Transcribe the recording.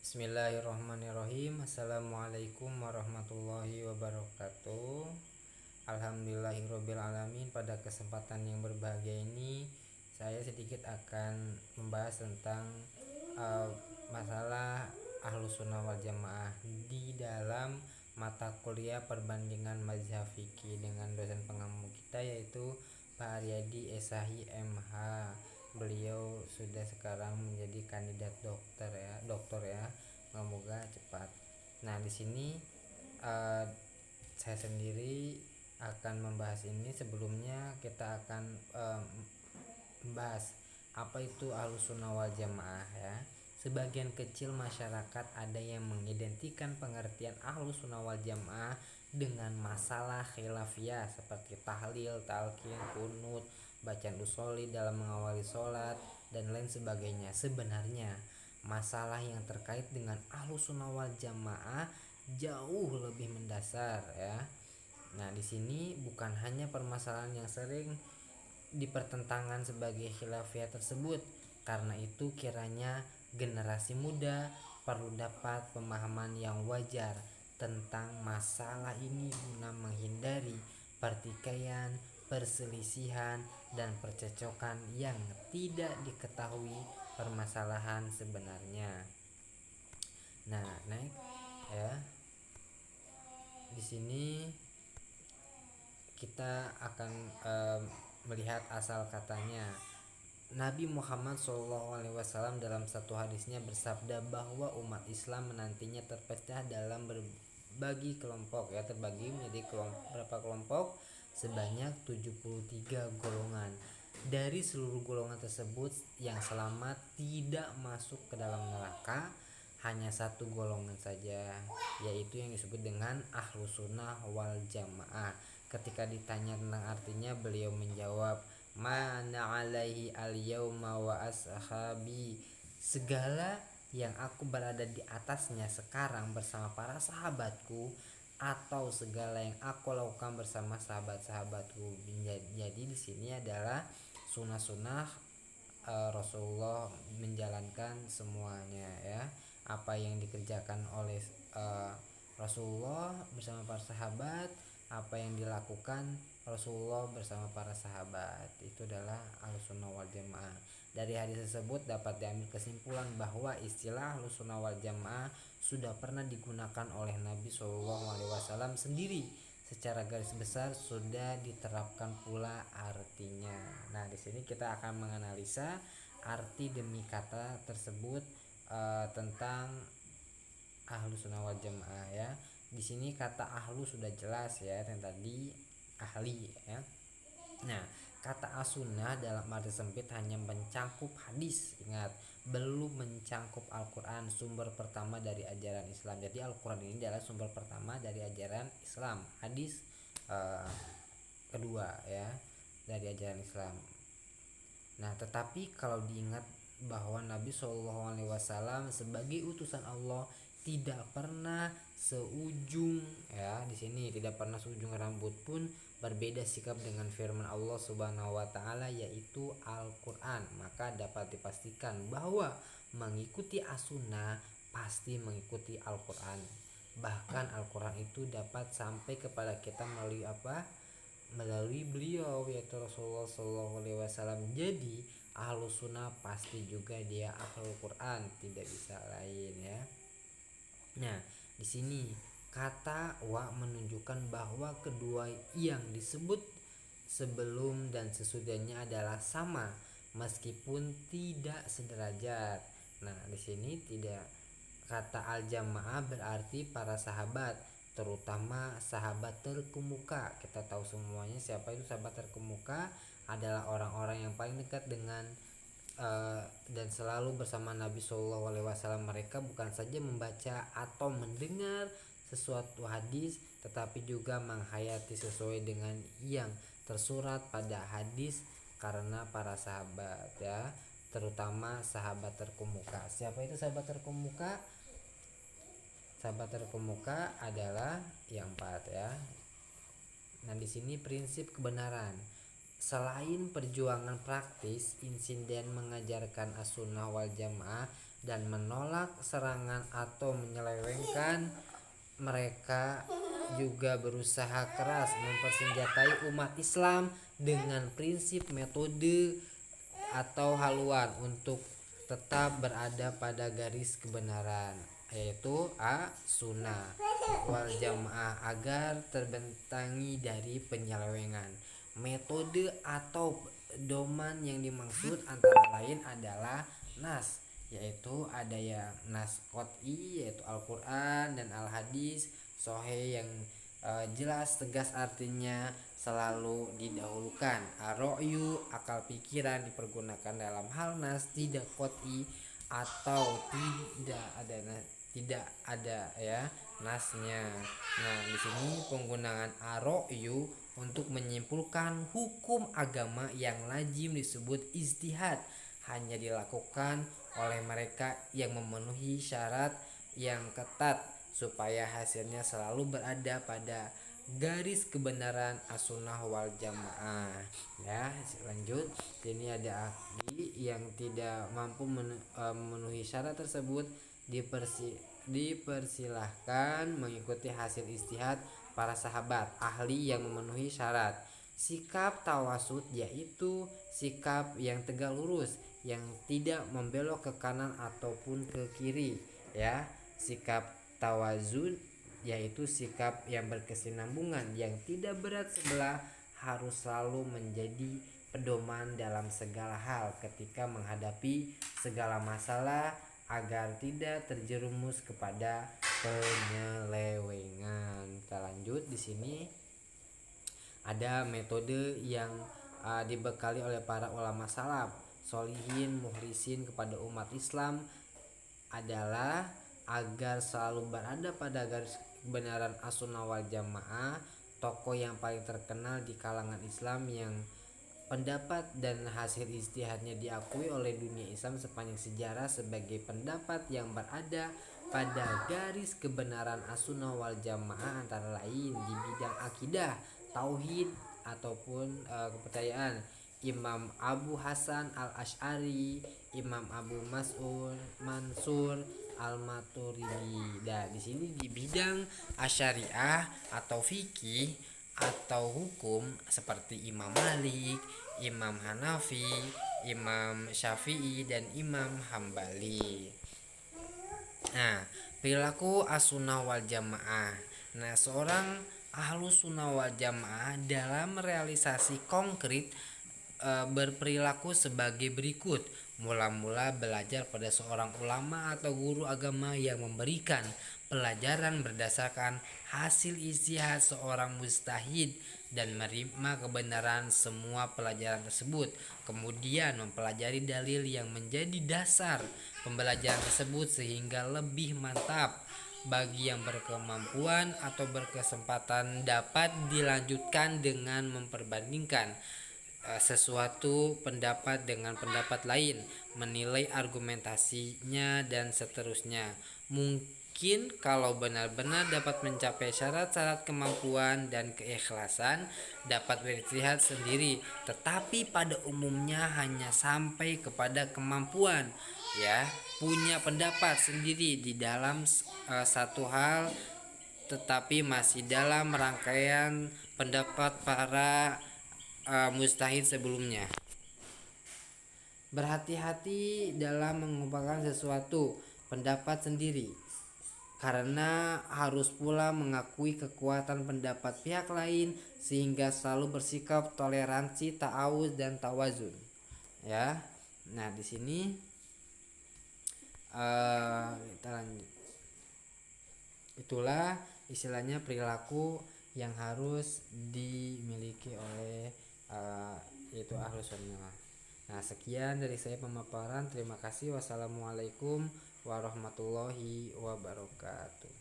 Bismillahirrahmanirrahim. Assalamualaikum warahmatullahi wabarakatuh. Alhamdulillahirabbil alamin. Pada kesempatan yang berbahagia ini saya sedikit akan membahas tentang masalah Ahlus Sunnah wal Jamaah di dalam mata kuliah perbandingan mazhab fikih dengan dosen pengampu kita, yaitu Pak Aryadi Esahi MH. Beliau sudah sekarang menjadi kandidat doktor ya. Semoga cepat. Nah, di sini uh, saya sendiri akan membahas ini. Sebelumnya kita akan membahas apa itu Ahlussunnah wal Jamaah ya. Sebagian kecil masyarakat ada yang mengidentikan pengertian Ahlussunnah wal Jamaah dengan masalah khilafiyah seperti tahlil, talqin, kunut, bacaan usoli dalam mengawali sholat, dan lain sebagainya. Sebenarnya masalah yang terkait dengan Ahlussunnah wal Jamaah jauh lebih mendasar ya. Nah, di sini bukan hanya permasalahan yang sering dipertentangkan sebagai khilafiyah tersebut. Karena itu kiranya generasi muda perlu dapat pemahaman yang wajar tentang masalah ini guna menghindari pertikaian, perselisihan, dan percecokan yang tidak diketahui permasalahan sebenarnya. Nah, naik ya. Di sini kita akan melihat asal katanya. Nabi Muhammad SAW dalam satu hadisnya bersabda bahwa umat Islam menantinya terpecah dalam berbagi kelompok ya, terbagi menjadi berapa kelompok? Sebanyak 73 golongan. Dari seluruh golongan tersebut yang selamat tidak masuk ke dalam neraka hanya satu golongan saja, yaitu yang disebut dengan Ahlus Sunnah wal Jamaah. Ketika ditanya tentang artinya, beliau menjawab, mana alaihi al-yauma wa ashabi, segala yang aku berada di atasnya sekarang bersama para sahabatku, atau segala yang aku lakukan bersama sahabat-sahabatku. Jadi di sini adalah sunnah-sunnah Rasulullah menjalankan semuanya ya. Apa yang dikerjakan oleh Rasulullah bersama para sahabat, apa yang dilakukan Rasulullah bersama para sahabat, itu adalah Ahlussunnah wal Jamaah. Dari hadis tersebut dapat diambil kesimpulan bahwa istilah Ahlussunnah wal Jamaah sudah pernah digunakan oleh Nabi SAW sendiri. Secara garis besar sudah diterapkan pula artinya. Nah, di sini kita akan menganalisa arti demi kata tersebut tentang Ahlussunnah wal Jamaah ya. Di sini kata ahlu sudah jelas ya, yang tadi ahli ya. Nah, kata as-sunnah dalam arti sempit hanya mencakup hadis. Ingat, belum mencakup Al-Quran, sumber pertama dari ajaran Islam. Jadi Al-Quran ini adalah sumber pertama dari ajaran Islam. Hadis kedua ya dari ajaran Islam. Nah, tetapi kalau diingat bahwa Nabi SAW sebagai utusan Allah tidak pernah seujung ya, di sini tidak pernah seujung rambut pun berbeda sikap dengan firman Allah Subhanahu wa taala, yaitu Al-Qur'an, maka dapat dipastikan bahwa mengikuti as-sunnah pasti mengikuti Al-Qur'an. Bahkan Al-Qur'an itu dapat sampai kepada kita melalui apa? Melalui beliau, yaitu Rasulullah SAW. Jadi Ahlus Sunnah pasti juga dia Ahlul Quran, tidak bisa lain ya. Nah, di sini kata wa menunjukkan bahwa kedua yang disebut sebelum dan sesudahnya adalah sama meskipun tidak sederajat. Nah, di sini tidak, kata al-jamaah berarti para sahabat, terutama sahabat terkemuka. Kita tahu semuanya siapa itu sahabat terkemuka, adalah orang-orang yang paling dekat dengan dan selalu bersama Nabi SAW. Mereka bukan saja membaca atau mendengar sesuatu hadis, tetapi juga menghayati sesuai dengan yang tersurat pada hadis karena para sahabat ya, terutama sahabat terkemuka. Siapa itu sahabat terkemuka? Sahabat terkemuka adalah yang empat ya. Nah, di sini prinsip kebenaran. Selain perjuangan praktis, insiden mengajarkan as-sunnah wal jamaah dan menolak serangan atau menyelewengkan, mereka juga berusaha keras mempersenjatai umat Islam dengan prinsip, metode, atau haluan untuk tetap berada pada garis kebenaran, yaitu sunnah wal jamaah, agar terbentangi dari penyelewengan. Metode atau doman yang dimaksud antara lain adalah nas, yaitu ada yang nas qot'i yaitu Al-Quran dan Al-Hadis sahih yang jelas tegas artinya selalu didahulukan. Ar-ra'yu, akal pikiran, dipergunakan dalam hal nas tidak qot'i atau tidak ada ya nasnya. Nah, di sini penggunaan ar-ra'yu untuk menyimpulkan hukum agama yang lazim disebut ijtihad, hanya dilakukan oleh mereka yang memenuhi syarat yang ketat supaya hasilnya selalu berada pada garis kebenaran as-sunnah wal jamaah. Ya, lanjut. Ini ada ahli yang tidak mampu memenuhi syarat tersebut dipersilahkan mengikuti hasil ijtihad para sahabat ahli yang memenuhi syarat. Sikap tawasud yaitu sikap yang tegak lurus, yang tidak membelok ke kanan ataupun ke kiri, ya. Sikap tawazun yaitu sikap yang berkesinambungan, yang tidak berat sebelah, harus selalu menjadi pedoman dalam segala hal ketika menghadapi segala masalah agar tidak terjerumus kepada penyelewengan. Kita lanjut. Di sini ada metode yang dibekali oleh para ulama salaf solihin mukhlisin kepada umat Islam adalah agar selalu berada pada garis kebenaran as-sunnah wal jamaah. Tokoh yang paling terkenal di kalangan Islam yang pendapat dan hasil ijtihadnya diakui oleh dunia Islam sepanjang sejarah sebagai pendapat yang berada pada garis kebenaran as-sunnah wal jamaah antara lain di bidang akidah, tauhid ataupun kepercayaan Imam Abu Hasan al-Asy'ari, Imam Abu Mansur al-Maturidi. Dan di sini di bidang asyariah atau fikih atau hukum seperti Imam Malik, Imam Hanafi, Imam Syafi'i dan Imam Hambali. Nah, perilaku as-sunnah wal jamaah. Nah, seorang ahlus sunnah wal jamaah dalam realisasi konkret berperilaku sebagai berikut. Mula-mula belajar pada seorang ulama atau guru agama yang memberikan pelajaran berdasarkan hasil ijtihad seorang mujtahid dan menerima kebenaran semua pelajaran tersebut. Kemudian mempelajari dalil yang menjadi dasar pembelajaran tersebut sehingga lebih mantap. Bagi yang berkemampuan atau berkesempatan dapat dilanjutkan dengan memperbandingkan sesuatu pendapat dengan pendapat lain, menilai argumentasinya dan seterusnya. Mungkin kalau benar-benar dapat mencapai syarat-syarat kemampuan dan keikhlasan dapat beristihad sendiri, tetapi pada umumnya hanya sampai kepada kemampuan, ya, punya pendapat sendiri di dalam satu hal, tetapi masih dalam rangkaian pendapat para mustahid sebelumnya. Berhati-hati dalam mengungkapkan sesuatu pendapat sendiri, karena harus pula mengakui kekuatan pendapat pihak lain sehingga selalu bersikap toleransi, ta'awuz dan tawazun. Ya. Nah, di sini kita lanjut. Itulah istilahnya perilaku yang harus dimiliki oleh yaitu ahlus sunnah. Nah, sekian dari saya pemaparan. Terima kasih. Wassalamualaikum warahmatullahi wabarakatuh.